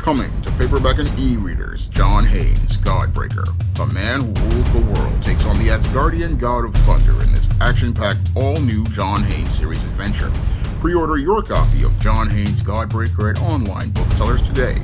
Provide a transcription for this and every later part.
Coming to paperback and e-readers, John Haynes, Godbreaker. The man who rules the world takes on the Asgardian god of thunder in this action-packed, all-new John Haynes series adventure. Pre-order your copy of John Haynes, Godbreaker at online booksellers today.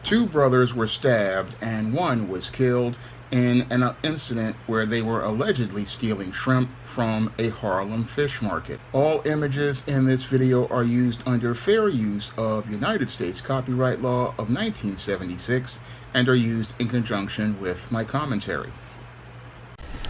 Two brothers were stabbed and one was killed in an incident where they were allegedly stealing shrimp from a Harlem fish market. All images in this video are used under fair use of United States copyright law of 1976 and are used in conjunction with my commentary.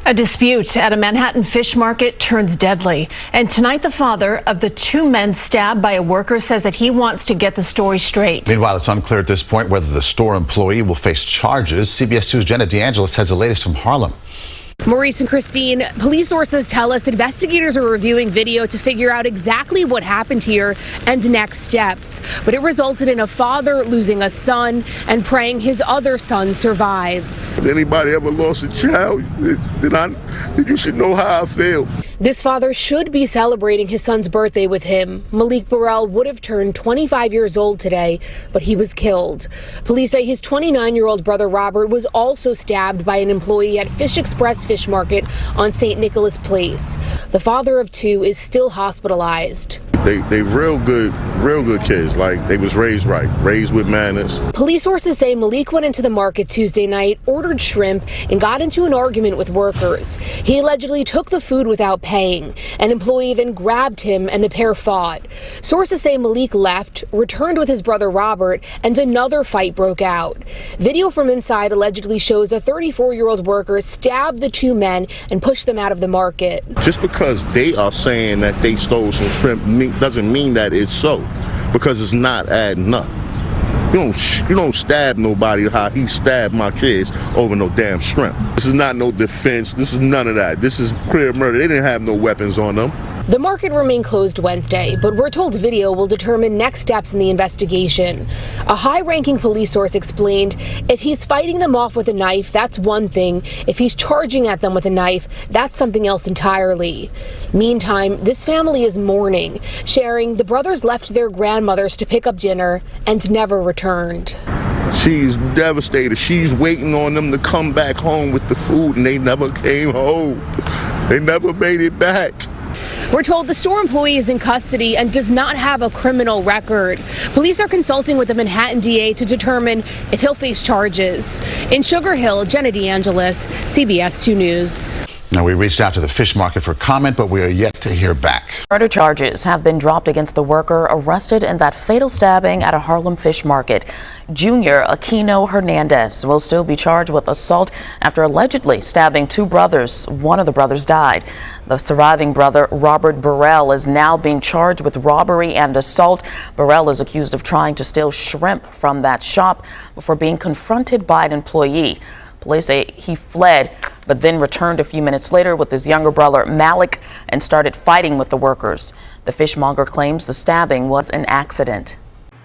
A dispute at a Manhattan fish market turns deadly. And tonight, the father of the two men stabbed by a worker says that he wants to get the story straight. Meanwhile, it's unclear at this point whether the store employee will face charges. CBS 2's Jenna DeAngelis has the latest from Harlem. Maurice and Christine, police sources tell us investigators are reviewing video to figure out exactly what happened here and next steps. But it resulted in a father losing a son and praying his other son survives. If anybody ever lost a child, then you should know how I feel. This father should be celebrating his son's birthday with him. Malik Burrell would have turned 25 years old today, but he was killed. Police say his 29-year-old brother Robert was also stabbed by an employee at Fish Express Fish Market on St. Nicholas Place. The father of two is still hospitalized. They real good kids. Like, they was raised right, raised with manners. Police sources say Malik went into the market Tuesday night, ordered shrimp, and got into an argument with workers. He allegedly took the food without paying. An employee then grabbed him and the pair fought. Sources say Malik left, returned with his brother Robert, and another fight broke out. Video from inside allegedly shows a 34-year-old worker stabbed the two men and pushed them out of the market. Just because they are saying that they stole some shrimp doesn't mean that it's so, because it's not adding up. You don't stab nobody how he stabbed my kids over no damn shrimp. This is not no defense. This is none of that. This is clear murder. They didn't have no weapons on them. The market remained closed Wednesday, but we're told video will determine next steps in the investigation. A high-ranking police source explained if he's fighting them off with a knife, that's one thing. If he's charging at them with a knife, that's something else entirely. Meantime, this family is mourning, sharing the brothers left their grandmothers to pick up dinner and never returned. She's devastated. She's waiting on them to come back home with the food, and they never came home. They never made it back. We're told the store employee is in custody and does not have a criminal record. Police are consulting with the Manhattan DA to determine if he'll face charges. In Sugar Hill, Jenna DeAngelis, CBS 2 News. Now, we reached out to the fish market for comment, but we are yet to hear back. Murder charges have been dropped against the worker arrested in that fatal stabbing at a Harlem fish market. Junior Aquino Hernandez will still be charged with assault after allegedly stabbing two brothers. One of the brothers died. The surviving brother, Robert Burrell, is now being charged with robbery and assault. Burrell is accused of trying to steal shrimp from that shop before being confronted by an employee. Police say he fled, but then returned a few minutes later with his younger brother, Malik, and started fighting with the workers. The fishmonger claims the stabbing was an accident.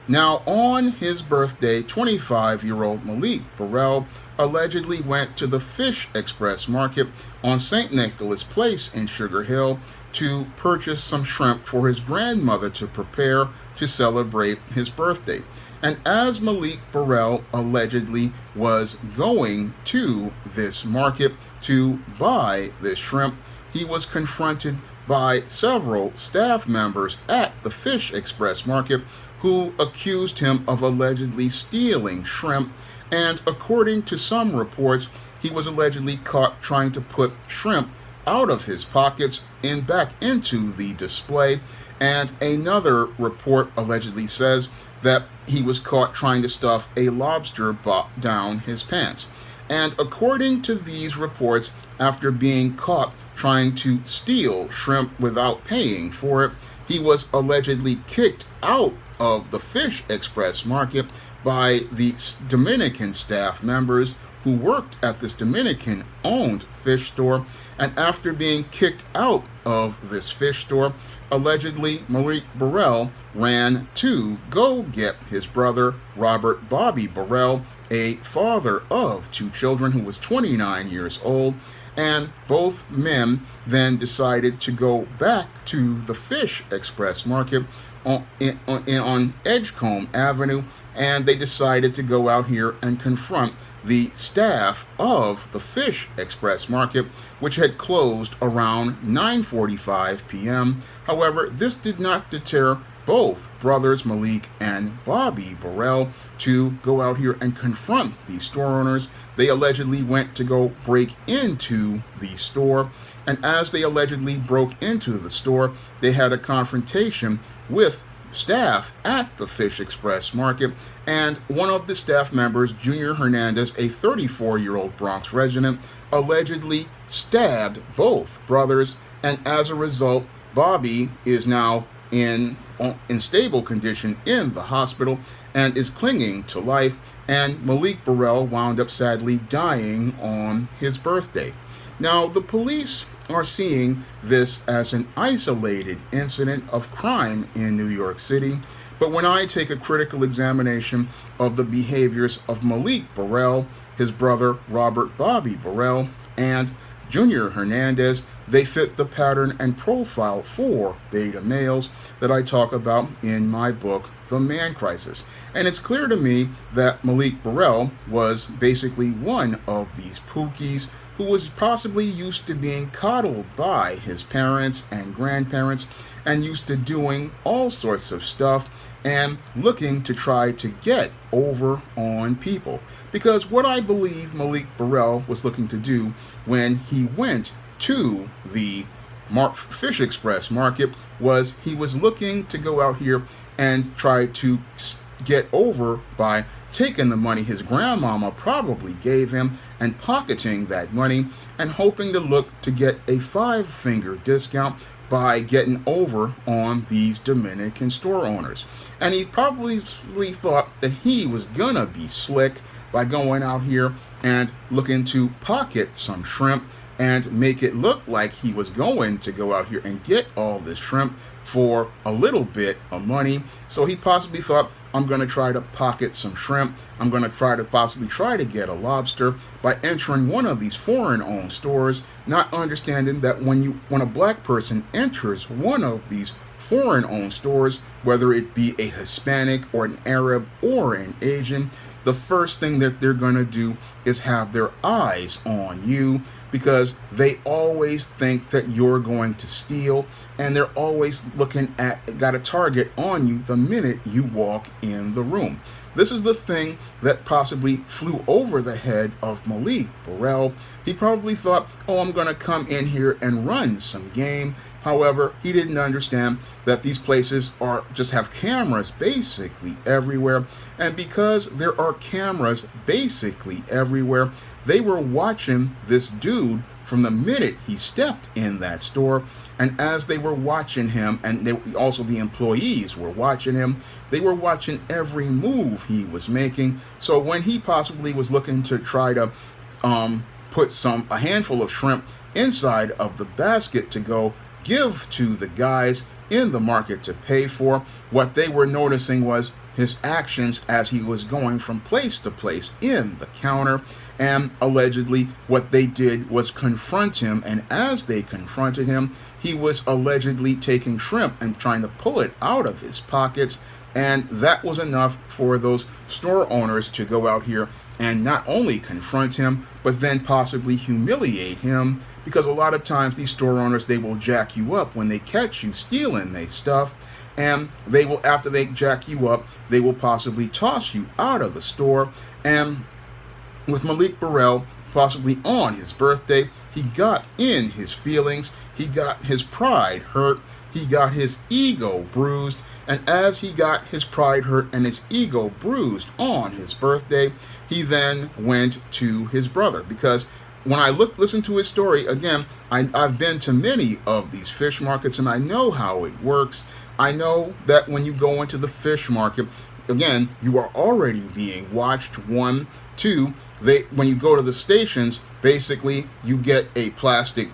Now, on his birthday, 25-year-old Malik Burrell allegedly went to the Fish Express Market on St. Nicholas Place in Sugar Hill to purchase some shrimp for his grandmother to prepare to celebrate his birthday. And as Malik Burrell allegedly was going to this market to buy this shrimp, he was confronted by several staff members at the Fish Express Market who accused him of allegedly stealing shrimp. And according to some reports, he was allegedly caught trying to put shrimp out of his pockets and back into the display. And another report allegedly says that he was caught trying to stuff a lobster down his pants. And according to these reports, after being caught trying to steal shrimp without paying for it, he was allegedly kicked out of the Fish Express Market by the Dominican staff members who worked at this Dominican-owned fish store. And after being kicked out of this fish store, allegedly Malik Burrell ran to go get his brother, Robert Bobby Burrell, a father of two children who was 29 years old. And both men then decided to go back to the Fish Express Market on Edgecombe Avenue and they decided to go out here and confront the staff of the Fish Express Market, which had closed around 9:45 p.m. However, this did not deter both brothers Malik and Bobby Burrell to go out here and confront the store owners. They allegedly went to go break into the store, and as they allegedly broke into the store, they had a confrontation with staff at the Fish Express Market, and one of the staff members, Junior Hernandez, a 34-year-old Bronx resident, allegedly stabbed both brothers, and as a result, Bobby is now in stable condition in the hospital and is clinging to life, and Malik Burrell wound up sadly dying on his birthday. Now, the police are seeing this as an isolated incident of crime in New York City, but when I take a critical examination of the behaviors of Malik Burrell, his brother Robert Bobby Burrell, and Junior Hernandez, they fit the pattern and profile for beta males that I talk about in my book, The Man Crisis. And it's clear to me that Malik Burrell was basically one of these Pookies who was possibly used to being coddled by his parents and grandparents and used to doing all sorts of stuff and looking to try to get over on people. Because what I believe Malik Burrell was looking to do when he went to the Fish Express Market was he was looking to go out here and try to get over by taking the money his grandmama probably gave him and pocketing that money and hoping to look to get a 5-finger discount by getting over on these Dominican store owners. And he probably thought that he was gonna be slick by going out here and looking to pocket some shrimp and make it look like he was going to go out here and get all this shrimp for a little bit of money. So he possibly thought, I'm going to try to pocket some shrimp. I'm going to possibly try to get a lobster by entering one of these foreign-owned stores, not understanding that when a black person enters one of these foreign-owned stores, whether it be a Hispanic or an Arab or an Asian, the first thing that they're going to do is have their eyes on you, because they always think that you're going to steal, and they're always got a target on you the minute you walk in the room. This is the thing that possibly flew over the head of Malik Burrell. He probably thought, oh, I'm going to come in here and run some game. However, he didn't understand that these places just have cameras basically everywhere. And because there are cameras basically everywhere, they were watching this dude from the minute he stepped in that store. And as they were watching him, and also the employees were watching him, they were watching every move he was making. So when he possibly was looking to try to put a handful of shrimp inside of the basket to go give to the guys in the market to pay for, what they were noticing was his actions as he was going from place to place in the counter. And allegedly what they did was confront him, and as they confronted him, he was allegedly taking shrimp and trying to pull it out of his pockets. And that was enough for those store owners to go out here and not only confront him, but then possibly humiliate him, because a lot of times these store owners, they will jack you up when they catch you stealing their stuff, and they will, after they jack you up, they will possibly toss you out of the store. And with Malik Burrell, possibly on his birthday, he got in his feelings, he got his pride hurt, he got his ego bruised, and as he got his pride hurt and his ego bruised on his birthday, he then went to his brother. Because when I listen to his story, again, I've been to many of these fish markets and I know how it works. I know that when you go into the fish market, again, you are already being watched. 1, 2, when you go to the stations, basically you get a plastic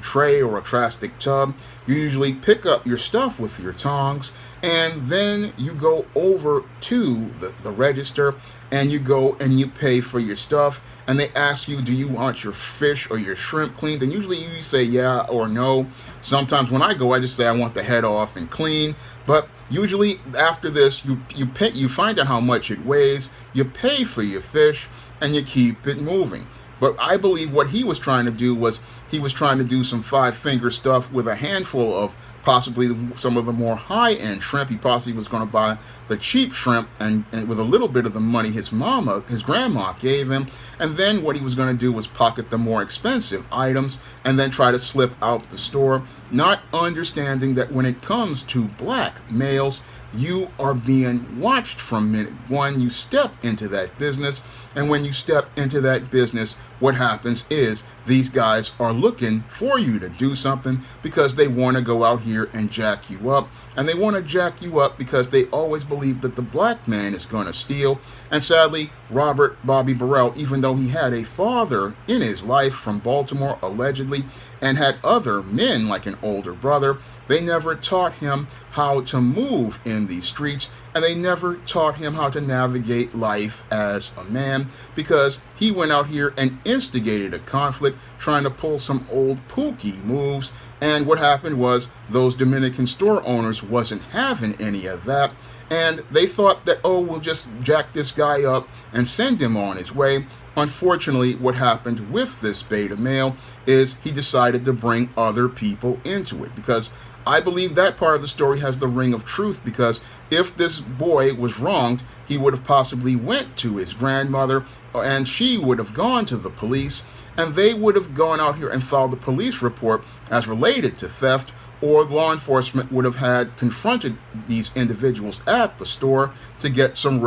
tray or a plastic tub. You usually pick up your stuff with your tongs, and then you go over to the register and you go and you pay for your stuff, and they ask you, do you want your fish or your shrimp cleaned? And usually you say yeah or no. Sometimes when I go, I just say I want the head off and clean. But Usually after this, you find out how much it weighs, you pay for your fish, and you keep it moving. But I believe what he was trying to do was he was trying to do some five-finger stuff with a handful of possibly some of the more high-end shrimp. He possibly was going to buy the cheap shrimp and with a little bit of the money his grandma gave him. And then what he was going to do was pocket the more expensive items and then try to slip out the store, not understanding that when it comes to black males, you are being watched from minute one you step into that business. And when you step into that business, what happens is these guys are looking for you to do something because they want to go out here and jack you up. And they want to jack you up because they always believe that the black man is going to steal. And sadly, Bobby Burrell, even though he had a father in his life from Baltimore, allegedly, and had other men like an older brother, they never taught him how to move in these streets, and they never taught him how to navigate life as a man, because he went out here and instigated a conflict trying to pull some old Pookie moves. And what happened was those Dominican store owners wasn't having any of that, and they thought that, oh, we'll just jack this guy up and send him on his way. Unfortunately, what happened with this beta male is he decided to bring other people into it, because I believe that part of the story has the ring of truth, because if this boy was wronged, he would have possibly went to his grandmother and she would have gone to the police, and they would have gone out here and filed a police report as related to theft, or law enforcement would have had confronted these individuals at the store to get some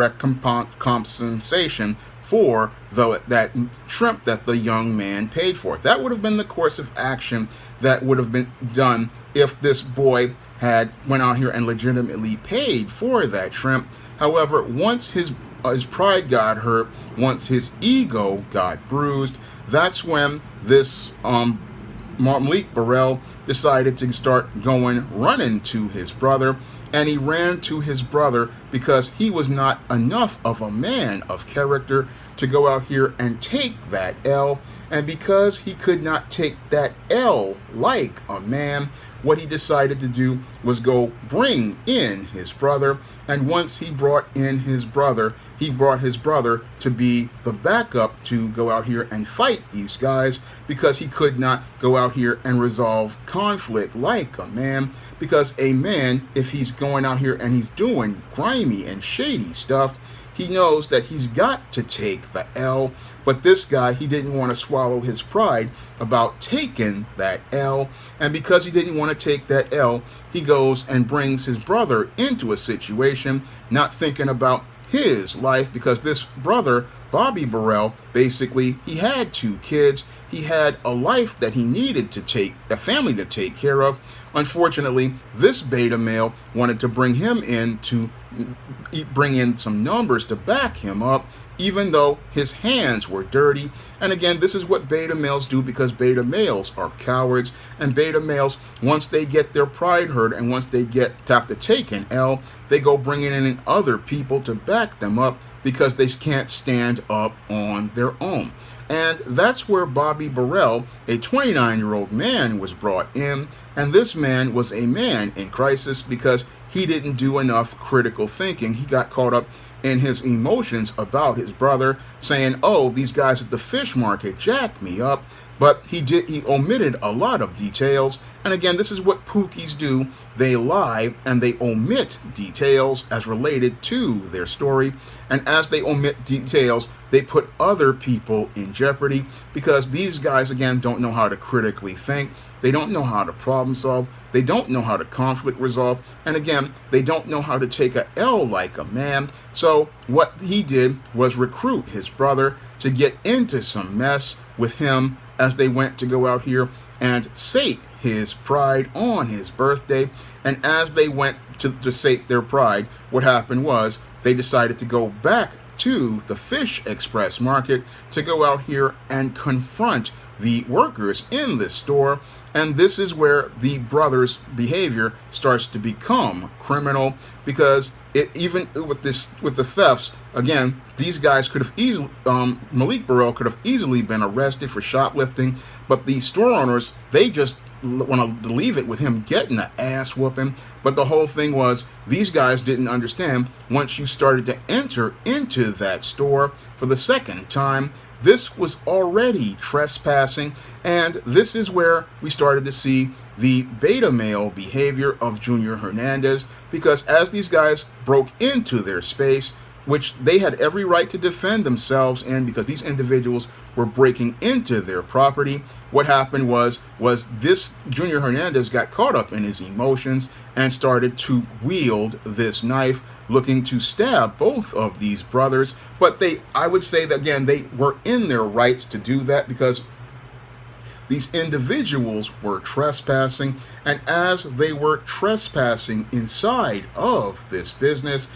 compensation for that shrimp that the young man paid for. That would have been the course of action that would have been done if this boy had went out here and legitimately paid for that shrimp. However, once his pride got hurt, once his ego got bruised, that's when this Malik Burrell decided to start running to his brother. And he ran to his brother because he was not enough of a man of character to go out here and take that L. And because he could not take that L like a man, what he decided to do was go bring in his brother. And once he brought in his brother, he brought his brother to be the backup to go out here and fight these guys, because he could not go out here and resolve conflict like a man. Because a man, if he's going out here and he's doing grimy and shady stuff, he knows that he's got to take the L. But this guy, he didn't want to swallow his pride about taking that L. And because he didn't want to take that L, he goes and brings his brother into a situation, not thinking about his life, because this brother, Bobby Burrell, basically, he had 2 kids. He had a life that he needed to take, a family to take care of. Unfortunately, this beta male wanted to bring him in to bring in some numbers to back him up, even though his hands were dirty. And again, this is what beta males do, because beta males are cowards. And beta males, once they get their pride hurt and once they have to take an L, they go bringing in other people to back them up, because they can't stand up on their own. And that's where Bobby Burrell, a 29-year-old man, was brought in. And this man was a man in crisis because he didn't do enough critical thinking. He got caught up in his emotions about his brother, saying, oh, these guys at the fish market jacked me up. But he omitted a lot of details. And again, this is what Pookies do. They lie and they omit details as related to their story. And as they omit details, they put other people in jeopardy, because these guys, again, don't know how to critically think. They don't know how to problem solve. They don't know how to conflict resolve. And again, they don't know how to take a L like a man. So what he did was recruit his brother to get into some mess with him as they went to go out here and sate his pride on his birthday. And as they went to sate their pride, what happened was they decided to go back to the Fish Express market to go out here and confront the workers in this store. And this is where the brother's behavior starts to become criminal, because even with the thefts, again, these guys could have easily, Malik Burrell could have easily been arrested for shoplifting, but the store owners, they just want to leave it with him getting the ass whooping. But the whole thing was, these guys didn't understand, once you started to enter into that store for the second time, this was already trespassing. And this is where we started to see the beta male behavior of Junior Hernandez, because as these guys broke into their space, which they had every right to defend themselves in, because these individuals were breaking into their property, what happened was this Junior Hernandez got caught up in his emotions and started to wield this knife, looking to stab both of these brothers. But I would say that, again, they were in their rights to do that, because these individuals were trespassing, and as they were trespassing inside of this business,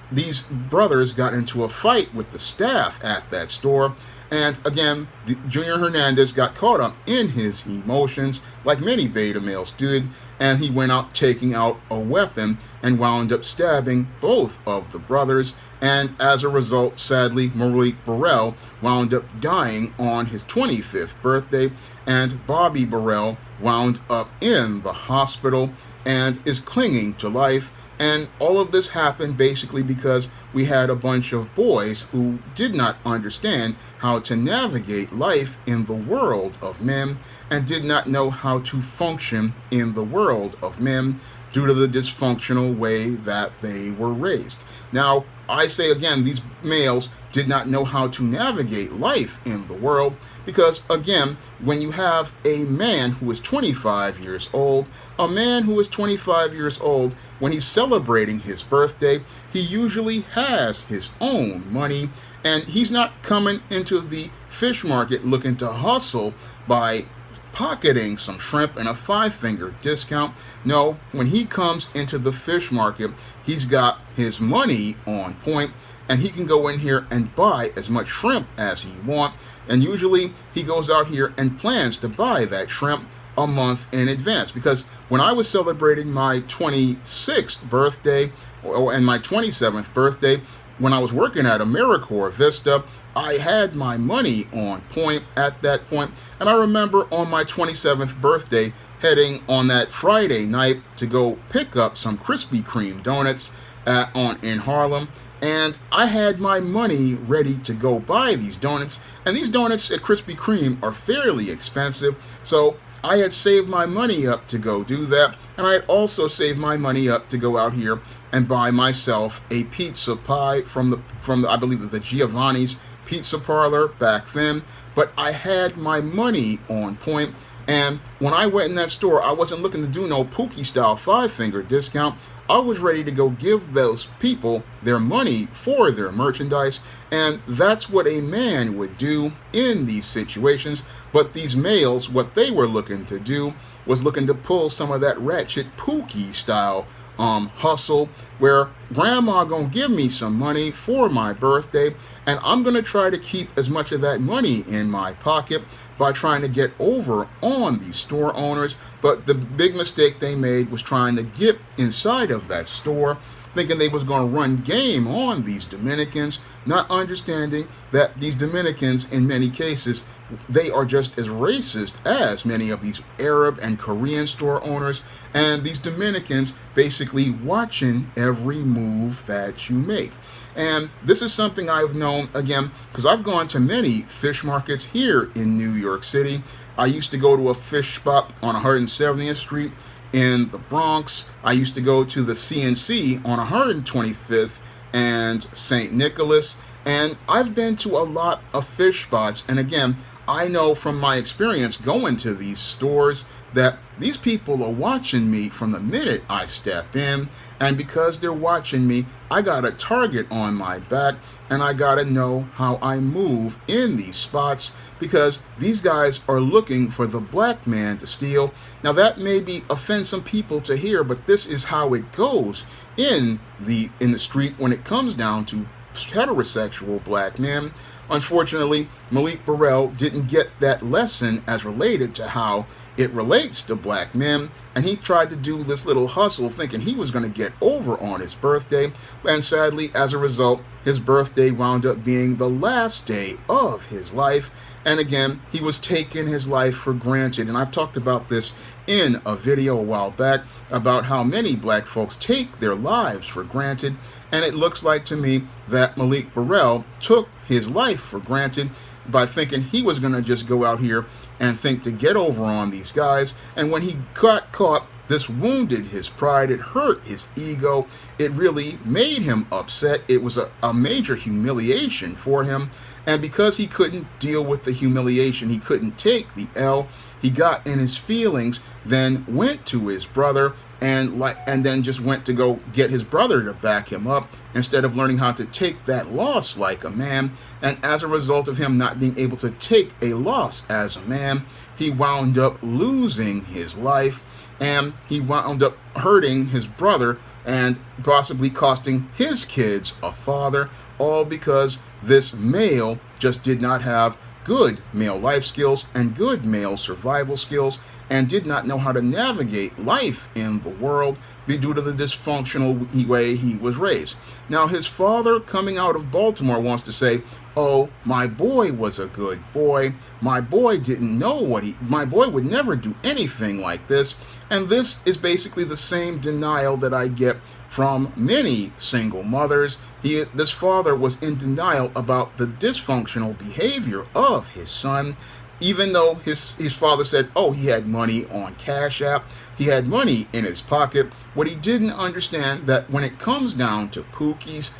these brothers got into a fight with the staff at that store. And again, Junior Hernandez got caught up in his emotions, like many beta males did, and he went out taking out a weapon and wound up stabbing both of the brothers. And as a result, sadly, Malik Burrell wound up dying on his 25th birthday, and Bobby Burrell wound up in the hospital and is clinging to life. And all of this happened basically because we had a bunch of boys who did not understand how to navigate life in the world of men, and did not know how to function in the world of men due to the dysfunctional way that they were raised. Now, I say again, these males did not know how to navigate life in the world, because again, when you have a man who is 25 years old, a man who is 25 years old, when he's celebrating his birthday, he usually has his own money, and he's not coming into the fish market looking to hustle by pocketing some shrimp and a 5-finger discount. No, when he comes into the fish market, he's got his money on point, and he can go in here and buy as much shrimp as he wants. And usually he goes out here and plans to buy that shrimp a month in advance, because when I was celebrating my 26th birthday and my 27th birthday, when I was working at AmeriCorps Vista, I had my money on point at that point. And I remember on my 27th birthday heading on that Friday night to go pick up some Krispy Kreme donuts in Harlem. And I had my money ready to go buy these donuts. And these donuts at Krispy Kreme are fairly expensive. So I had saved my money up to go do that. And I had also saved my money up to go out here and buy myself a pizza pie from the I believe the Giovanni's Pizza Parlor back then. But I had my money on point. And when I went in that store, I wasn't looking to do no Pookie style 5-finger discount. I was ready to go give those people their money for their merchandise, and that's what a man would do in these situations. But these males, what they were looking to do was looking to pull some of that ratchet Pookie style hustle, where grandma gonna give me some money for my birthday, and I'm gonna try to keep as much of that money in my pocket by trying to get over on these store owners. But the big mistake they made was trying to get inside of that store, thinking they was going to run game on these Dominicans, not understanding that these Dominicans, in many cases, they are just as racist as many of these Arab and Korean store owners, and these Dominicans basically watching every move that you make. And this is something I've known, again, because I've gone to many fish markets here in New York City. I used to go to a fish spot on 170th Street in the Bronx. I used to go to the CNC on 125th and St. Nicholas. And I've been to a lot of fish spots. And again, I know from my experience going to these stores that these people are watching me from the minute I step in. And because they're watching me, I got a target on my back, and I got to know how I move in these spots, because these guys are looking for the black man to steal. Now that maybe offend some people to hear, but this is how it goes in the street when it comes down to heterosexual black men. Unfortunately, Malik Burrell didn't get that lesson as related to how it relates to black men, and he tried to do this little hustle thinking he was going to get over on his birthday, and sadly, as a result, his birthday wound up being the last day of his life. And again, he was taking his life for granted, and I've talked about this in a video a while back about how many black folks take their lives for granted, and it looks like to me that Malik Burrell took his life for granted by thinking he was going to just go out here and think to get over on these guys. And when he got caught, this wounded his pride. It hurt his ego. It really made him upset. It was a major humiliation for him. And because he couldn't deal with the humiliation, he couldn't take the L, he got in his feelings, then went to his brother and then just went to go get his brother to back him up instead of learning how to take that loss like a man. And as a result of him not being able to take a loss as a man, he wound up losing his life, and he wound up hurting his brother and possibly costing his kids a father, all because this male just did not have good male life skills and good male survival skills, and did not know how to navigate life in the world due to the dysfunctional way he was raised. Now, his father, coming out of Baltimore, wants to say, oh, my boy was a good boy. My boy didn't know my boy would never do anything like this. And this is basically the same denial that I get from many single mothers. This father was in denial about the dysfunctional behavior of his son, even though his father said, oh, he had money on Cash App, he had money in his pocket. What he didn't understand, that when it comes down to Pookies,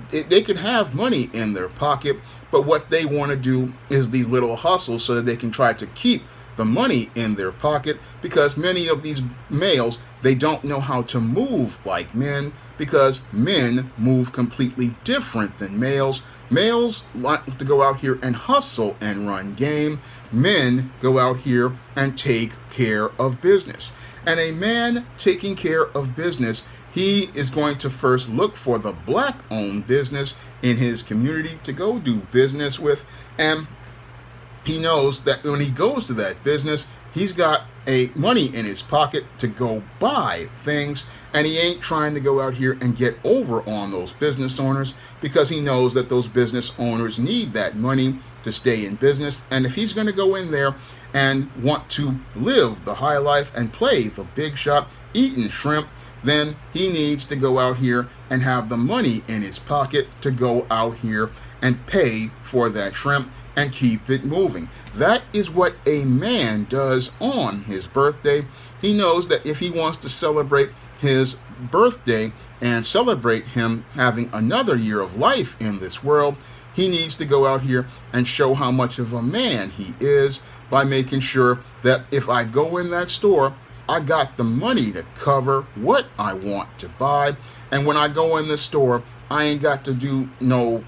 they could have money in their pocket, but what they want to do is these little hustles so that they can try to keep the money in their pocket, because many of these males, they don't know how to move like men, because men move completely different than males. Males want to go out here and hustle and run game. Men go out here and take care of business. And a man taking care of business, he is going to first look for the black-owned business in his community to go do business with, and he knows that when he goes to that business, he's got money in his pocket to go buy things, and he ain't trying to go out here and get over on those business owners, because he knows that those business owners need that money to stay in business. And if he's going to go in there and want to live the high life and play the big shot, eating shrimp, then he needs to go out here and have the money in his pocket to go out here and pay for that shrimp and keep it moving. That is what a man does on his birthday. He knows that if he wants to celebrate his birthday and celebrate him having another year of life in this world, he needs to go out here and show how much of a man he is by making sure that if I go in that store, I got the money to cover what I want to buy. And when I go in the store, I ain't got to do no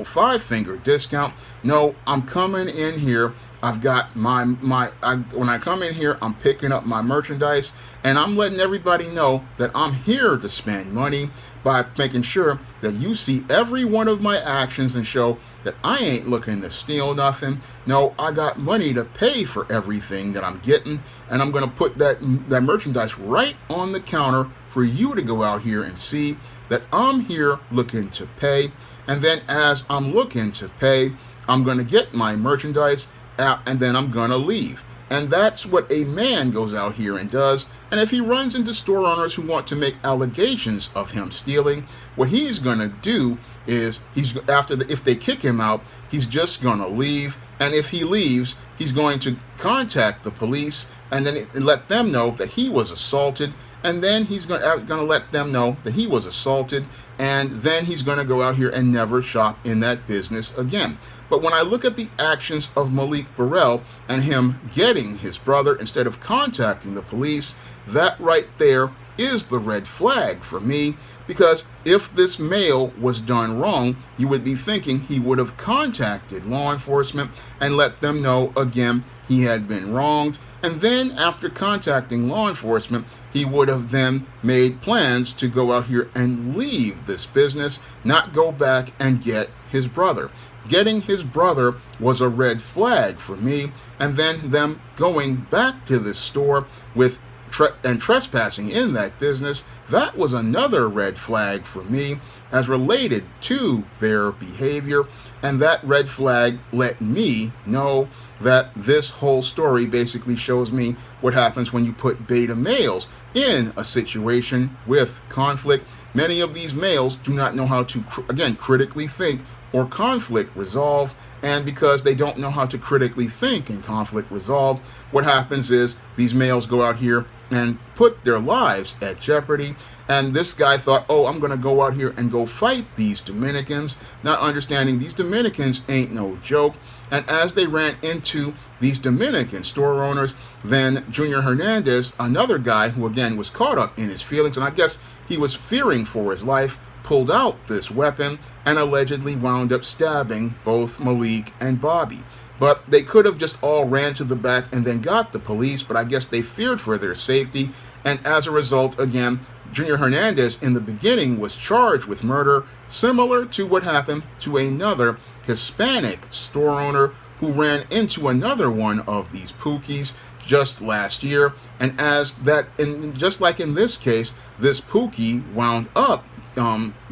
five-finger discount. No, I'm coming in here. I've got when I come in here, I'm picking up my merchandise, and I'm letting everybody know that I'm here to spend money by making sure that you see every one of my actions and show that I ain't looking to steal nothing. No, I got money to pay for everything that I'm getting, and I'm going to put that merchandise right on the counter for you to go out here and see that I'm here looking to pay. And then as I'm looking to pay, I'm going to get my merchandise out, and then I'm going to leave. And that's what a man goes out here and does. And if he runs into store owners who want to make allegations of him stealing, what he's going to do is if they kick him out, he's just going to leave. And if he leaves, he's going to contact the police and then let them know that he was assaulted. And then he's going to let them know that he was assaulted. And then he's going to go out here and never shop in that business again. But when I look at the actions of Malik Burrell and him getting his brother instead of contacting the police, that right there is the red flag for me. Because if this male was done wrong, you would be thinking he would have contacted law enforcement and let them know again he had been wronged. And then after contacting law enforcement, he would have then made plans to go out here and leave this business, not go back and get his brother. Getting his brother was a red flag for me, and then them going back to this store with trespassing in that business, that was another red flag for me as related to their behavior. And that red flag let me know that this whole story basically shows me what happens when you put beta males in a situation with conflict. Many of these males do not know how to, again, critically think or conflict resolve. And because they don't know how to critically think and conflict resolve, what happens is these males go out here and put their lives at jeopardy. And this guy thought, oh, I'm going to go out here and go fight these Dominicans, not understanding these Dominicans ain't no joke. And as they ran into these Dominican store owners, then Junior Hernandez, another guy who again was caught up in his feelings, and I guess he was fearing for his life, pulled out this weapon and allegedly wound up stabbing both Malik and Bobby. But they could have just all ran to the back and then got the police, but I guess they feared for their safety. And as a result, again, Junior Hernandez in the beginning was charged with murder, similar to what happened to another Hispanic store owner who ran into another one of these Pookies just last year. And as that, just like in this case, this Pookie wound up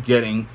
getting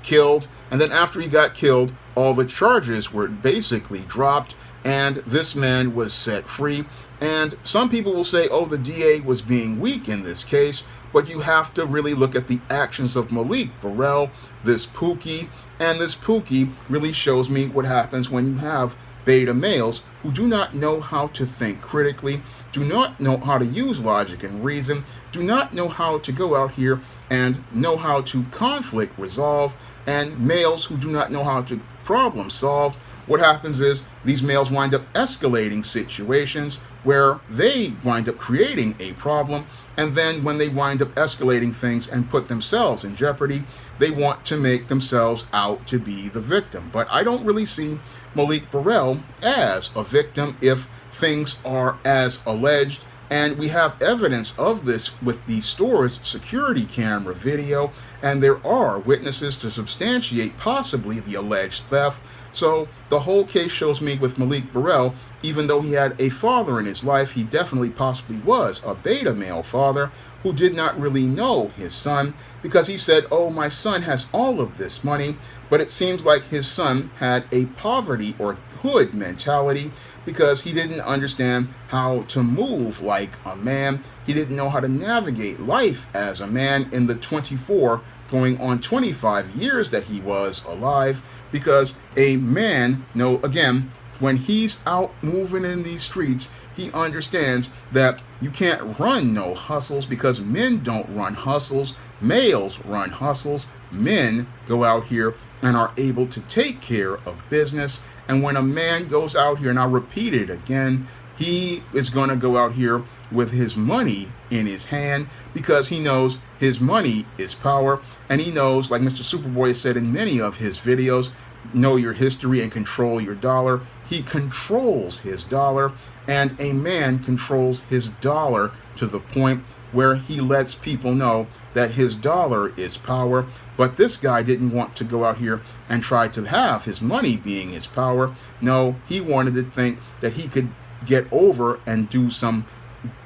killed. And then after he got killed, all the charges were basically dropped and this man was set free. And some people will say, oh, the DA was being weak in this case, but you have to really look at the actions of Malik Burrell, this Pookie, and this Pookie really shows me what happens when you have beta males who do not know how to think critically, do not know how to use logic and reason, do not know how to go out here and know how to conflict resolve, and males who do not know how to problem solve. What happens is these males wind up escalating situations where they wind up creating a problem, and then when they wind up escalating things and put themselves in jeopardy, they want to make themselves out to be the victim. But I don't really see Malik Burrell as a victim if things are as alleged. And we have evidence of this with the store's security camera video, and there are witnesses to substantiate possibly the alleged theft. So the whole case shows me with Malik Burrell, even though he had a father in his life, he definitely possibly was a beta male father who did not really know his son, because he said, oh, my son has all of this money, but it seems like his son had a poverty or hood mentality because he didn't understand how to move like a man. He didn't know how to navigate life as a man in the 24 going on 25 years that he was alive, because a man, again, when he's out moving in these streets, he understands that you can't run no hustles, because men don't run hustles. Males run hustles. Men go out here and are able to take care of business. And when a man goes out here, and I'll repeat it again, he is going to go out here with his money in his hand, because he knows his money is power. And he knows, like Mr. Superboy said in many of his videos, know your history and control your dollar. He controls his dollar, and a man controls his dollar to the point where he lets people know that his dollar is power. But this guy didn't want to go out here and try to have his money being his power. No, he wanted to think that he could get over and do some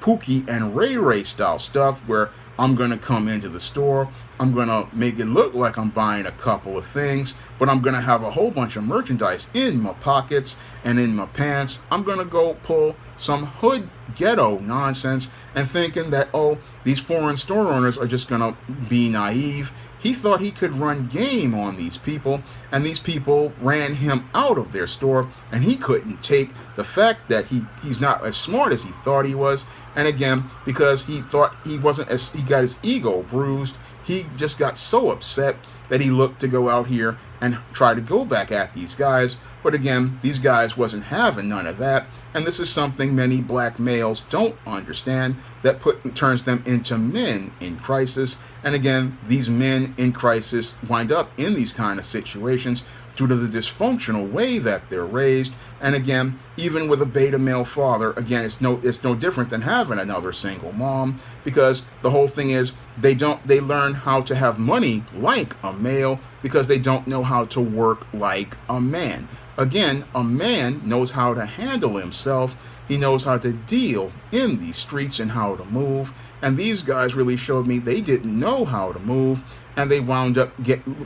Pookie and Ray Ray style stuff where I'm going to come into the store, I'm going to make it look like I'm buying a couple of things, but I'm going to have a whole bunch of merchandise in my pockets and in my pants. I'm going to go pull some hood ghetto nonsense and thinking that, oh, these foreign store owners are just going to be naive. He thought he could run game on these people, and these people ran him out of their store, and he couldn't take the fact that he's not as smart as he thought he was. And again, because he thought he wasn't as, he got his ego bruised, he just got so upset that he looked to go out here and try to go back at these guys. But again, these guys wasn't having none of that. And this is something many black males don't understand, that turns them into men in crisis. And again, these men in crisis wind up in these kind of situations due to the dysfunctional way that they're raised. And again, even with a beta male father, again, it's no different than having another single mom, because the whole thing is they learn how to have money like a male because they don't know how to work like a man. Again, a man knows how to handle himself. He knows how to deal in these streets and how to move. And these guys really showed me they didn't know how to move, and they wound up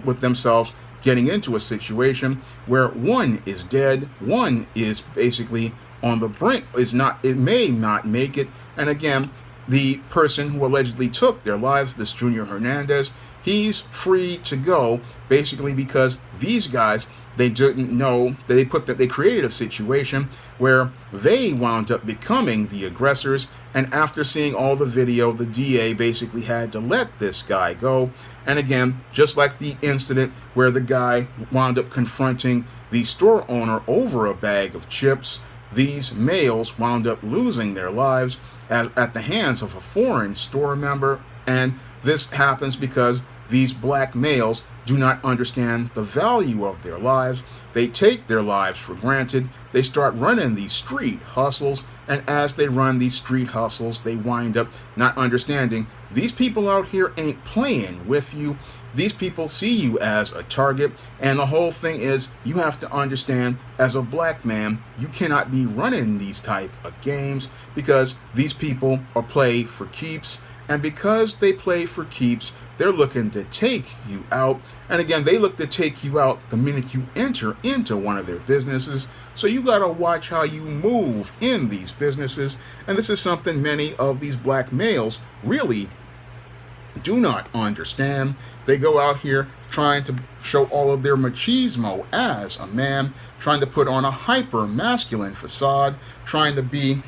with themselves getting into a situation where one is dead, one is basically on the brink, it may not make it. And again, the person who allegedly took their lives, this Junior Hernandez, he's free to go, basically because these guys, they didn't know that they created a situation where they wound up becoming the aggressors. And after seeing all the video, the DA basically had to let this guy go. And again, just like the incident where the guy wound up confronting the store owner over a bag of chips, these males wound up losing their lives at the hands of a foreign store member. And this happens because these black males do not understand the value of their lives. They take their lives for granted. They start running these street hustles, and as they run these street hustles, they wind up not understanding these people out here ain't playing with you. These people see you as a target, and the whole thing is you have to understand, as a black man, you cannot be running these type of games because these people are play for keeps. And because they play for keeps, they're looking to take you out. And again, they look to take you out the minute you enter into one of their businesses. So you got to watch how you move in these businesses. And this is something many of these black males really do not understand. They go out here trying to show all of their machismo as a man, trying to put on a hyper masculine facade, trying to be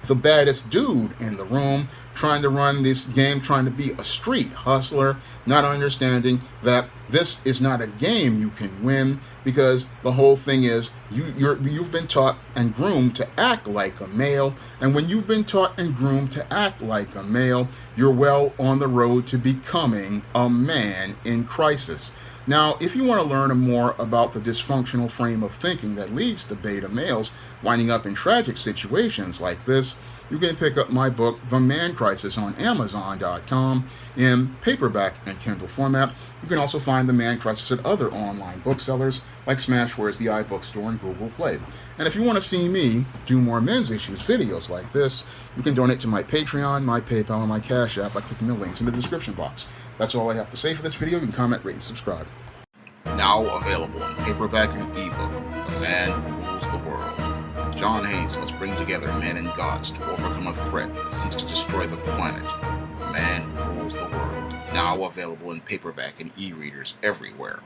the baddest dude in the room, trying to run this game, trying to be a street hustler, not understanding that this is not a game you can win, because the whole thing is you've been taught and groomed to act like a male. And when you've been taught and groomed to act like a male, you're well on the road to becoming a man in crisis. Now, if you want to learn more about the dysfunctional frame of thinking that leads to beta males winding up in tragic situations like this, you can pick up my book, The Man Crisis, on Amazon.com in paperback and Kindle format. You can also find The Man Crisis at other online booksellers like Smashware's The iBookstore and Google Play. And if you want to see me do more men's issues videos like this, you can donate to my Patreon, my PayPal, and my Cash App by clicking the links in the description box. That's all I have to say for this video. You can comment, rate, and subscribe. Now available in paperback and ebook, The Man Who Rules the World. John Haynes must bring together men and gods to overcome a threat that seeks to destroy the planet. The Man Who Rules the World. Now available in paperback and e-readers everywhere.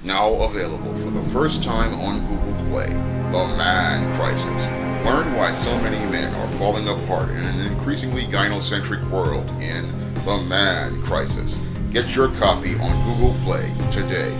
Now available for the first time on Google Play, The Man Crisis. Learn why so many men are falling apart in an increasingly gynocentric world in The Man Crisis. Get your copy on Google Play today.